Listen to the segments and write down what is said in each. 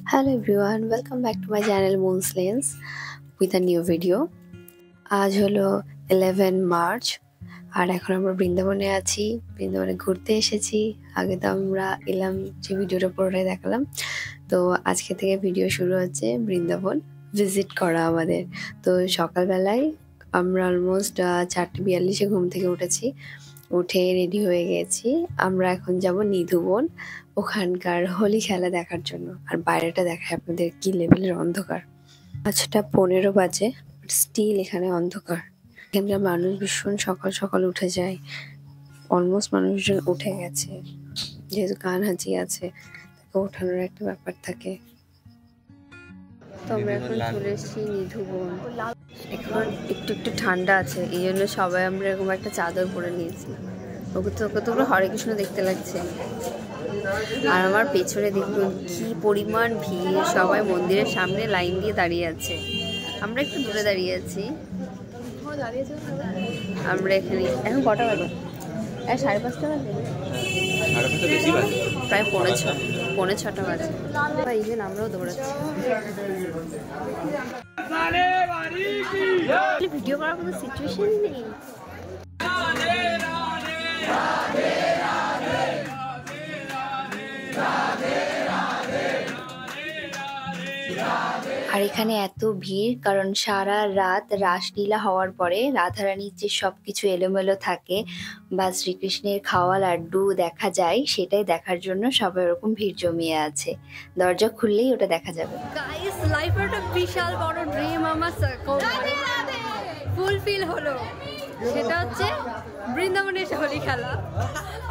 Hello everyone, welcome back to my channel Moon's Lanes with a new video. আজ হলো 11 March আর এখন আমরা বৃন্দাবনে আছি। বৃন্দাবনে ঘুরতে এসেছি। আগে তো আমরা এলাম যে ভিডিওটা পুরোটাই দেখালাম। তো আজকে থেকে ভিডিও শুরু হচ্ছে বৃন্দাবন ভিজিট করা আমাদের। তো সকালবেলায় আমরা অলমোস্ট 4:42-এ ঘুম থেকে উঠেছি। উঠে রেডি হয়ে গেছি। আমরা এখন যাব নিধুবন, ওখানকার হোলি খেলা দেখার জন্য। আর বাইরেটা দেখায় আপনাদের কি লেভেলের অন্ধকার। 5:15 বাজে, স্টিল এখানে অন্ধকার। এখানকার মানুষ ভীষণ সকাল সকাল উঠে যায়। অলমোস্ট মানুষজন উঠে গেছে, যেহেতু কানহাজি আছে তাকে ওঠানোর একটা ব্যাপার থাকে। তো আমরা এখন চলে এসেছি নিধুবন। এখন একটু একটু ঠান্ডা আছে, এই জন্য সবাই আমরা এরকম একটা চাদর পরে নিয়েছি। ওকে তো হরে কৃষ্ণ দেখতে লাগছে। আর আমার পেছনে দেখুন কি পরিমাণ ভিড়, সবাই মন্দিরের সামনে লাইন দিয়ে দাঁড়িয়ে আছে। আমরা একটু দূরে দাঁড়িয়ে আছি। আমরা এখানে এখন কটা বাজে? 5:30 বাজে, প্রায় 5:45 বাজে। ইভেন আমরাও দৌড়াচ্ছি। ভিডিও করার কোনো সিচুয়েশন নেই। আর এখানে এত ভিড় কারণ সারা রাত রাসলীলা হওয়ার পরে রাধারানীর যে সবকিছু এলোমেলো থাকে বা শ্রীকৃষ্ণের খাওয়া লাড্ডু দেখা যায়, সেটাই দেখার জন্য সবাই ওরকম ভিড় জমিয়ে আছে। দরজা খুললেই ওটা দেখা যাবে। গাইস, লাইফে একটা বিশাল বড় ড্রিম আমার ফুলফিল হলো। সেটা হচ্ছে বৃন্দাবনে এসে হোলি খেলা।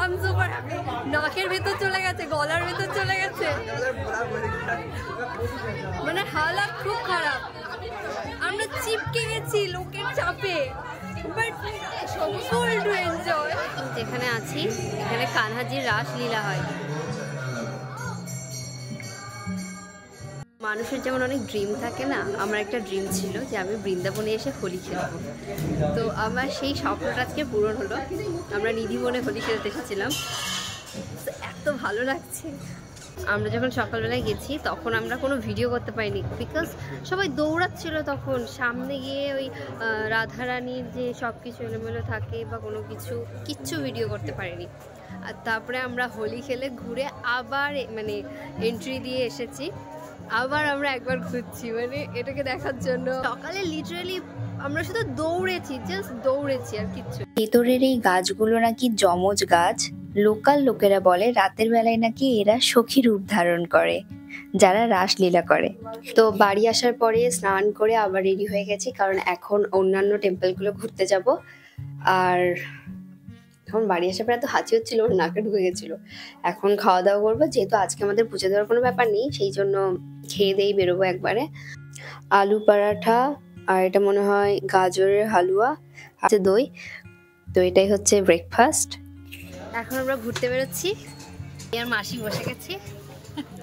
আমি সুপার হ্যাপি। নাকের ভেতর চলে গেছে, গলার ভেতর চলে গেছে, মানে হালাত খুব খারাপ। আমরা চিপকে গেছি লোকের চাপে, বাট ফুল টু এনজয়। যেখানে আছি এখানে কানহাজির রাসলীলা হয়। মানুষের যেমন অনেক ড্রিম থাকে না, আমার একটা ড্রিম ছিল যে আমি বৃন্দাবনে এসে হোলি খেলবো। তো আমার সেই স্বপ্নটা আজকে পূরণ হলো। আমরা নিধিবনে হোলি খেলতে এসেছিলাম, এত ভালো লাগছে। আমরা যখন সকালবেলায় গেছি তখন আমরা কোনো ভিডিও করতে পারিনি, বিকজ সবাই দৌড়াচ্ছিল। তখন সামনে গিয়ে ওই রাধারানীর যে সব কিছু এলোমেলো থাকে বা কোনো কিচ্ছু ভিডিও করতে পারিনি। আর তারপরে আমরা হোলি খেলে ঘুরে আবার মানে এন্ট্রি দিয়ে এসেছি। আবার আমরা একবার ঘুরছি মানে এটাকে দেখার জন্য। সকালে লিটারালি আমরা শুধু দৌড়েছি, জাস্ট দৌড়েছি আর কিচ্ছু। ভেতরের এই গাছগুলো নাকি যমজ গাছ। লোকাল লোকেরা বলে রাতের বেলায় নাকি এরা সখী রূপ ধারণ করে যারা রাসলীলা করে। তো বাড়ি আসার পরে স্নান করে আবার রেডি হয়ে গেছি, কারণ এখন অন্যান্য টেম্পলগুলো ঘুরতে যাব। আর এখন বাড়ি আসার পরে এত হাঁচি হচ্ছিল, ওর নাকে ঢুকে গেছিল। এখন খাওয়া দাওয়া করবো, যেহেতু আজকে আমাদের পুজো দেওয়ার কোনো ব্যাপার নেই, সেই জন্য খেয়ে দিয়েই বেরোবো একবারে। আলু পরাঠা আর এটা মনে হয় গাজরের হালুয়া আছে, দই। তো এটাই হচ্ছে ব্রেকফাস্ট। এখন আমরা ঘুরতে বেরোচ্ছি। আর মাসি বসে গেছে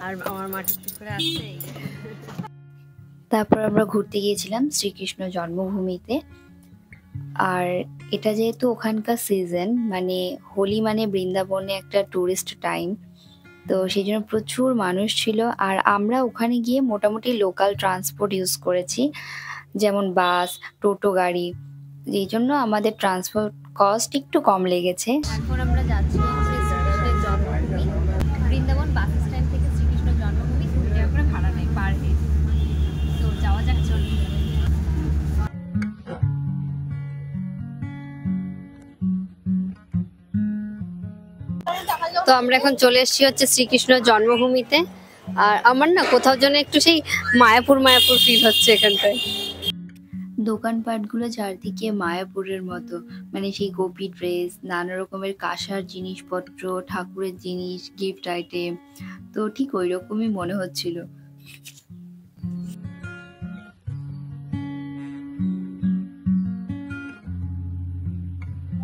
আর আমার মাটি করে আসছে। তারপর আমরা ঘুরতে গিয়েছিলাম শ্রীকৃষ্ণ জন্মভূমিতে। আর এটা যেহেতু ওখানকার সিজন, মানে হোলি মানে বৃন্দাবনে একটা টুরিস্ট টাইম, তো সেই জন্য প্রচুর মানুষ ছিল। আর আমরা ওখানে গিয়ে মোটামুটি লোকাল ট্রান্সপোর্ট ইউজ করেছি, যেমন বাস, টোটো গাড়ি। এই জন্য আমাদের ট্রান্সপোর্ট কস্ট একটু কম লেগেছে। এখন আমরা যাচ্ছি শ্রীকৃষ্ণের জন্মভূমি। বৃন্দাবন বাস স্ট্যান্ড থেকে শ্রীকৃষ্ণের জন্মভূমি 2 টাকা করে ভাড়া নেয় পার হেড। তো যাওয়া যাক, চলি। তো আমরা এখন চলে এসেছি হচ্ছে শ্রীকৃষ্ণ জন্মভূমিতে। আর আমার না কোথাও যেন একটু সেই মায়াপুর ফিল হচ্ছে এখানটায়। দোকানপাটগুলো চারদিকে মায়াপুরের মতো, মানে সেই গোপী ড্রেস, নানা রকমের কাঁসার জিনিসপত্র, ঠাকুরের জিনিস, গিফট আইটেম। তো ঠিক ওই রকমই মনে হচ্ছিল।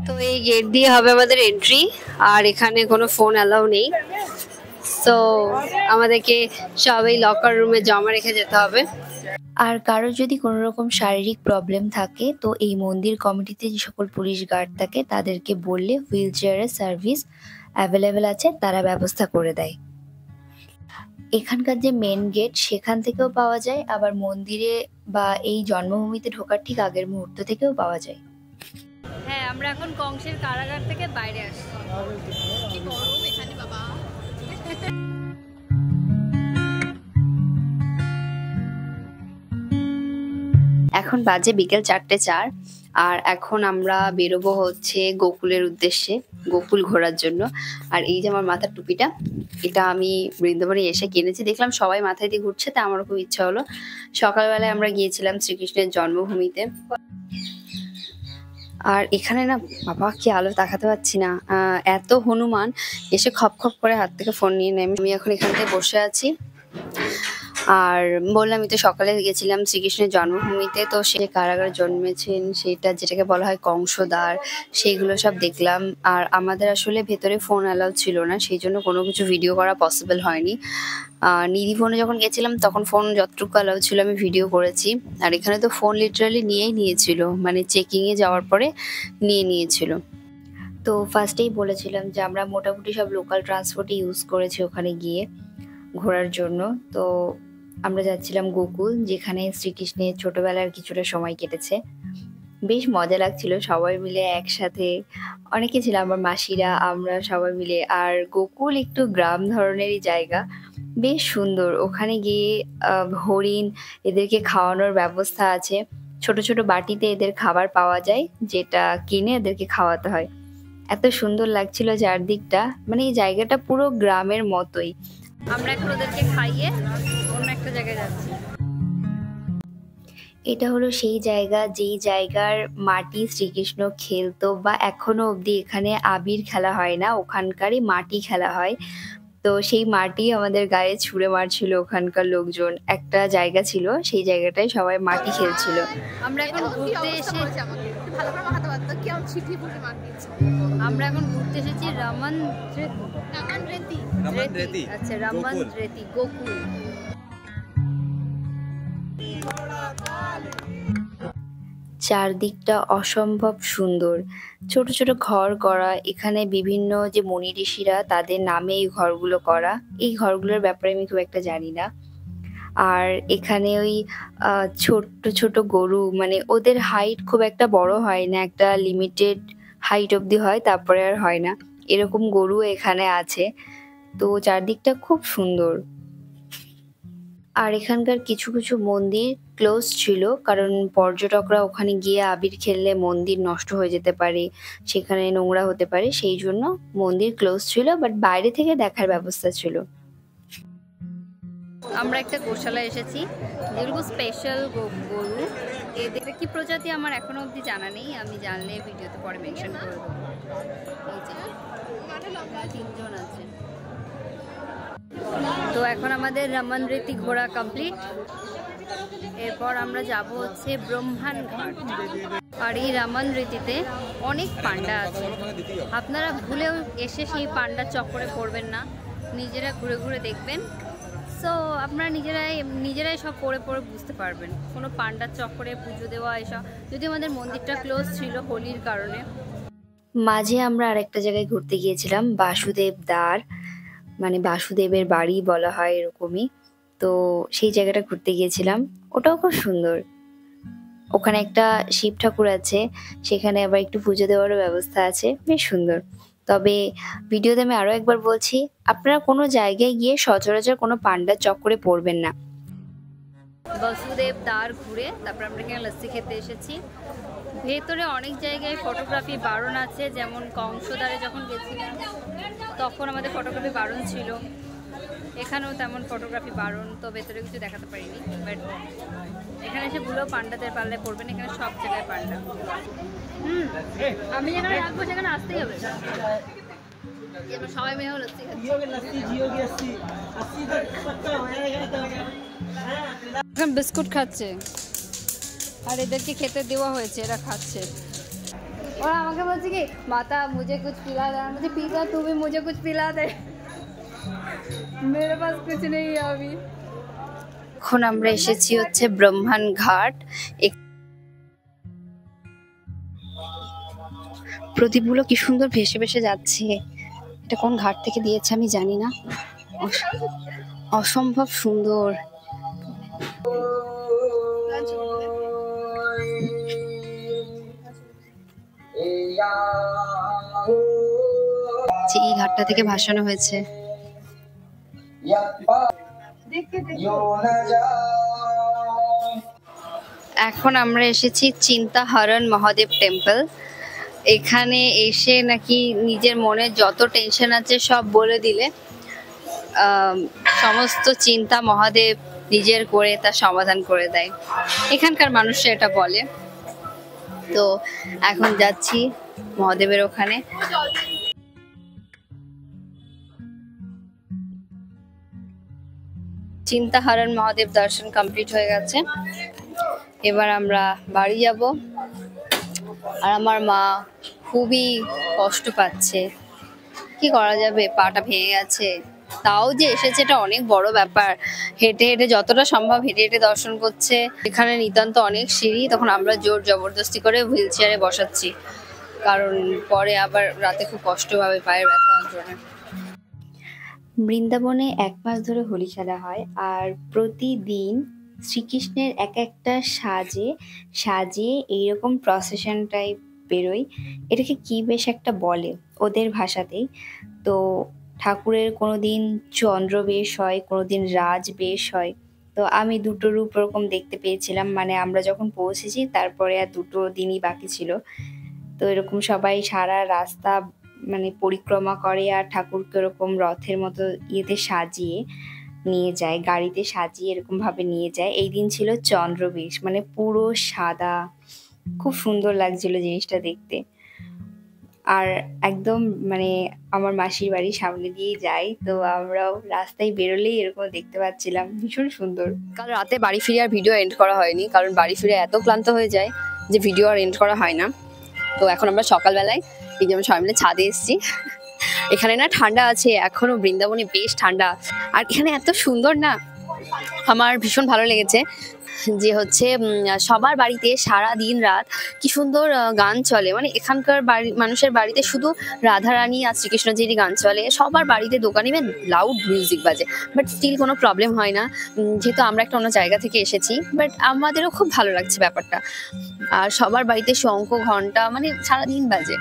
তো এই গেট দিয়ে হবে আমাদের এন্ট্রি। আর এখানে কোনো ফোন অ্যালাউ নেই, তো আমাদেরকে সবাই লকার রুমে জমা রেখে যেতে হবে। আর কারো যদি কোনো রকম শারীরিক প্রবলেম থাকে, তো এই মন্দির কমিটিতে যে সকল পুলিশ গার্ড থাকে তাদেরকে বললে হুইল চেয়ারের সার্ভিস অ্যাভেলেবেল আছে, তারা ব্যবস্থা করে দেয়। এখানকার যে মেন গেট সেখান থেকেও পাওয়া যায়, আবার মন্দিরে বা এই জন্মভূমিতে ঢোকার ঠিক আগের মুহূর্ত থেকেও পাওয়া যায়। হ্যাঁ, আমরা এখন কংসের কারাগার থেকে বাইরে আসছি। কি গরম এখানে বাবা। এখন বাজে বিকেল 4:04 আর এখন আমরা বেরোবো হচ্ছে গোকুলের উদ্দেশ্যে, গোকুল ঘোরার জন্য। আর এই যে আমার মাথার টুপিটা, এটা আমি বৃন্দাবনে এসে কিনেছি, দেখলাম সবাই মাথায় দিয়ে ঘুরছে, তা আমারও খুব ইচ্ছা হলো। সকালবেলায় আমরা গিয়েছিলাম শ্রীকৃষ্ণের জন্মভূমিতে। আর এখানে না বাবা কি আলো, তাকাতে পারছি না, এত হনুমান এসে খপ খপ করে হাত থেকে ফোন নিয়ে নেয়। আমি এখন এখান থেকে বসে আছি। আর বললামই তো সকালে গেছিলাম শ্রীকৃষ্ণের জন্মভূমিতে, তো সে কারাগারে জন্মেছেন সেটা যেটাকে বলা হয় কংসদ্বার, সেইগুলো সব দেখলাম। আর আমাদের আসলে ভেতরে ফোন অ্যালাউ ছিল না, সেই জন্য কোনো কিছু ভিডিও করা পসিবল হয়নি। নিধি ফোনে যখন গেছিলাম তখন ফোন যতটুকু অ্যালাউ ছিল আমি ভিডিও করেছি। আর এখানে তো ফোন লিটারালি নিয়েই নিয়েছিল, মানে চেকিংয়ে যাওয়ার পরে নিয়েছিল। তো ফার্স্টেই বলেছিলাম যে আমরা মোটামুটি সব লোকাল ট্রান্সপোর্টই ইউজ করেছি ওখানে গিয়ে ঘোরার জন্য। তো আমরা যাচ্ছিলাম গোকুল, যেখানে শ্রীকৃষ্ণের ছোটবেলার কিছুটা সময় কেটেছে। বেশ মজা লাগছিল সবাই মিলে একসাথে, অনেকে ছিল, আমার মাসিরা, আমরা সবাই মিলে। আর গোকুল একটু গ্রাম ধরনেরই জায়গা, বেশ সুন্দর। ওখানে গিয়ে হরিণ, এদেরকে খাওয়ানোর ব্যবস্থা আছে, ছোট ছোট বাটিতে এদের খাবার পাওয়া যায়, যেটা কিনে এদেরকে খাওয়াতে হয়। এত সুন্দর লাগছিল চারদিকটা, মানে এই জায়গাটা পুরো গ্রামের মতোই। আমরা এখন ওদেরকে খাইয়ে অন্য একটা জায়গায় যাচ্ছি। এটা হলো সেই জায়গা যেই জায়গার মাটি শ্রীকৃষ্ণ খেলতো, বা এখনো অবধি এখানে আবির খেলা হয় না, ওখানকারই মাটি খেলা হয়। তো সেই মাটি আমাদের গায়ে ছুঁড়ে মারছিল ওখানকার লোকজন। একটা জায়গা ছিল, সেই জায়গাটায় সবাই মাটি খেলছিল। আমরা এখন ঘুরতে এসে আমরা এখন ঘুরতে এসেছি রমন রেতি, আচ্ছা রমন রেতি গোকুল। চারদিকটা অসম্ভব সুন্দর, ছোট ছোট ঘর করা। এখানে বিভিন্ন যে মুনি ঋষিরা, তাদের নামে এই ঘরগুলো করা। এই ঘরগুলোর ব্যাপারে আমি খুব একটা জানি না। আর এখানে ওই ছোট্ট ছোট গরু, মানে ওদের হাইট খুব একটা বড় হয় না, একটা লিমিটেড হাইট অবধি হয়, তারপরে আর হয় না, এরকম গরু এখানে আছে। তো চারদিকটা খুব সুন্দর। আর এখানকার কিছু কিছু মন্দির ক্লোজ ছিল, কারণ পর্যটকরা ওখানে গিয়ে আবির খেললে মন্দির নষ্ট হয়ে যেতে পারে, সেখানে নোংরা হতে পারে, সেই জন্য মন্দির ক্লোজ ছিল, বাট বাইরে থেকে দেখার ব্যবস্থা ছিল। আমরা একটা গোশালায় এসেছি, যেগুলো স্পেশাল গরু। এদের কি প্রজাতি আমার এখনো অবধি জানা নেই, আমি জানলে ভিডিওতে পরে মেনশন করে দেবো। তিনজন আছে। তো এখন আমাদের রমন রেতি ঘোরা কমপ্লিট। এরপর আমরা যাব হচ্ছে ব্রহ্মাণ ঘাট। আর এই রমন রেতিতে অনেক পান্ডা আছে, আপনারা ভুলেও এসে সেই পান্ডার চক্করে পড়বেন না, নিজেরা ঘুরে ঘুরে দেখবেন। সো আপনারা নিজেরাই সব পড়ে বুঝতে পারবেন। কোনো পান্ডার চক্করে পুজো দেওয়া এসব, যদি আমাদের মন্দিরটা ক্লোজ ছিল হোলির কারণে। মাঝে আমরা আরেকটা জায়গায় ঘুরতে গিয়েছিলাম, বাসুদেব দ্বার, মানে বাসুদেবের বাড়ি বলা হয় এরকমই। তো সেই জায়গাটা ঘুরতে গিয়েছিলাম, ওটাও খুব সুন্দর। ওখানে একটা শিব ঠাকুর আছে, সেখানে আবার একটু পুজো দেওয়ারও ব্যবস্থা আছে, বেশ সুন্দর। তবে ভিডিওতে আমি আরো একবার বলছি, আপনারা কোনো জায়গায় গিয়ে সচরাচর কোনো পান্ডার চক্করে পড়বেন না। বাসুদেব দ্বার ঘুরে তারপর আমরা এখানে লস্যি খেতে এসেছি। ভেতরে অনেক জায়গায় ফটোগ্রাফি বারণ আছে, যেমন কংসদ্বারে যখন গেছিলাম তখন আমাদের ফটোগ্রাফি বারণ ছিল, এখানেও তেমন ফটোগ্রাফি বারণ, তো ভেতরে কিছু দেখাতে পারিনি। বাট এখানে এসে ভুলেও পান্ডাদের পাল্লায় পড়বেন, এখানে সব জায়গায় পান্ডা। আমি যেখানে রাখবো সেখানে আসতেই হবে। এবার সবাই মিলে লস্যি এখন বিস্কুট খাচ্ছে, আর এদেরকে খেতে দেওয়া হয়েছে, এরা খাচ্ছে। ওরা আমাকে বলছে কি মাতা মুঝে কুছ পিলা দে, মুঝে পিতা তু ভি মুঝে কুছ পিলা দে, মেরে পাস কুছ নেই আভি। এখন আমরা এসেছি হচ্ছে ব্রহ্মাণ ঘাট। প্রদীপগুলো কি সুন্দর ভেসে ভেসে যাচ্ছে, এটা কোন ঘাট থেকে দিয়েছে আমি জানি না। অসম্ভব সুন্দর। এই ঘাটটা থেকে ভাসানো হয়েছে। এখন আমরা এসেছি চিন্তাহরণ মহাদেব টেম্পল। এখানে এসে নাকি নিজের মনে যত টেনশন আছে সব বলে দিলে সমস্ত চিন্তা মহাদেব নিজের করে তার সমাধান করে দেয়, এখানকার মানুষরা এটা বলে। তো এখন যাচ্ছি মহাদেবের ওখানে। চিন্তাহরণ মহাদেব দর্শন কমপ্লিট হয়ে গেছে, এবার আমরা বাড়ি যাব। আর আমার মা খুবই কষ্ট পাচ্ছে, কি করা যাবে, পাটা ভেঙে গেছে। তাও যে এসেছে এটা অনেক বড় ব্যাপার, হেঁটে হেঁটে যতটা সম্ভব হেঁটে হেঁটে দর্শন করছে। এখানে নিতান্ত অনেক সিঁড়ি, তখন আমরা জোর জবরদস্তি করে হুইল চেয়ারে বসাচ্ছি, কারণ পরে আবার রাতে খুব কষ্ট হবে পায়ের ব্যথা যন্ত্রণা। বৃন্দাবনে 1 মাস ধরে হোলি খেলা হয়, আর প্রতিদিন শ্রীকৃষ্ণের এক একটা সাজে এইরকম প্রসেশন টাইপ বেরোয়। এটাকে কি বেশ একটা বলে ওদের ভাষাতেই। তো ঠাকুরের কোনোদিন চন্দ্রবেশ হয়, কোনোদিন রাজবেশ হয়। তো আমি দুটো রূপ ওরকম দেখতে পেয়েছিলাম, মানে আমরা যখন পৌঁছেছি তারপরে আর 2 দিনই বাকি ছিল। তো এরকম সবাই সারা রাস্তা মানে পরিক্রমা করে, আর ঠাকুরকে ওরকম রথের মতো ইয়েতে সাজিয়ে নিয়ে যায়, গাড়িতে সাজিয়ে এরকম ভাবে নিয়ে যায়। এই দিন ছিল চন্দ্রবেশ, মানে পুরো সাদা, খুব সুন্দর লাগছিল জিনিসটা দেখতে। আর একদম মানে আমার মাসির বাড়ির সামনে দিয়ে যাই, তো আমরাও রাস্তায় বেরোলেই এরকম দেখতে পাচ্ছিলাম, ভীষণ সুন্দর। কাল রাতে বাড়ি ফিরে আর ভিডিও এন্ড করা হয়নি, কারণ বাড়ি ফিরে এত ক্লান্ত হয়ে যায় যে ভিডিও আর এন্ড করা হয় না। তো এখন আমরা সকালবেলায় এই যেমন সবাই মিলে ছাদে এসেছি। এখানে না ঠান্ডা আছে এখনো, বৃন্দাবনে বেশ ঠান্ডা। আর এখানে এত সুন্দর না, আমার ভীষণ ভালো লেগেছে যে হচ্ছে সবার বাড়িতে সারা দিন রাত কি সুন্দর গান চলে। মানে এখানকার মানুষের বাড়িতে শুধু রাধারানী আর শ্রীকৃষ্ণজিরই গান চলে, সবার বাড়িতে দোকানে লাউড মিউজিক বাজে, বাট স্টিল কোনো প্রবলেম হয় না, যেহেতু আমরা একটা অন্য জায়গা থেকে এসেছি। বাট আমাদেরও খুব ভালো লাগছে ব্যাপারটা। আর সবার বাড়িতে শঙ্খ ঘন্টা মানে সারাদিন বাজে,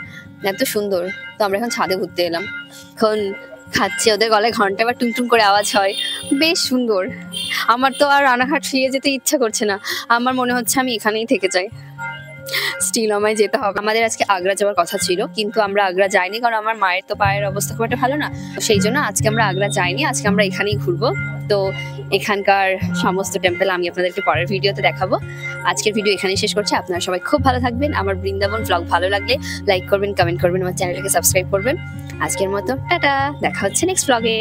এত সুন্দর। তো আমরা এখন ছাদে ঘুরতে এলাম, এখন খাচ্ছে, ওদের গলায় ঘন্টা আবার টুংটুং করে আওয়াজ হয়, বেশ সুন্দর। আমার তো আর রানাঘাট ফিরে যেতে ইচ্ছা করছে না, আমার মনে হচ্ছে আমি এখানেই থেকে যাই। স্টিল আমায় যেতে হবে। আমাদের আজকে আগ্রা যাওয়ার কথা ছিল, কিন্তু আমরা আগ্রা যাইনি, কারণ আমার মায়ের তো পায়ের অবস্থা খুব একটা ভালো না। সেই জন্য আজকে আমরা আগ্রা যাইনি, আজকে আমরা এখানেই ঘুরবো। তো এখানকার সমস্ত টেম্পল আমি আপনাদেরকে পরের ভিডিওতে দেখাবো। আজকের ভিডিও এখানেই শেষ করছি। আপনারা সবাই খুব ভালো থাকবেন। আমার বৃন্দাবন ব্লগ ভালো লাগলে লাইক করবেন, কমেন্ট করবেন, আমার চ্যানেলটাকে সাবস্ক্রাইব করবেন। আজকের মতো টাটা, দেখা হচ্ছে নেক্সট ব্লগে।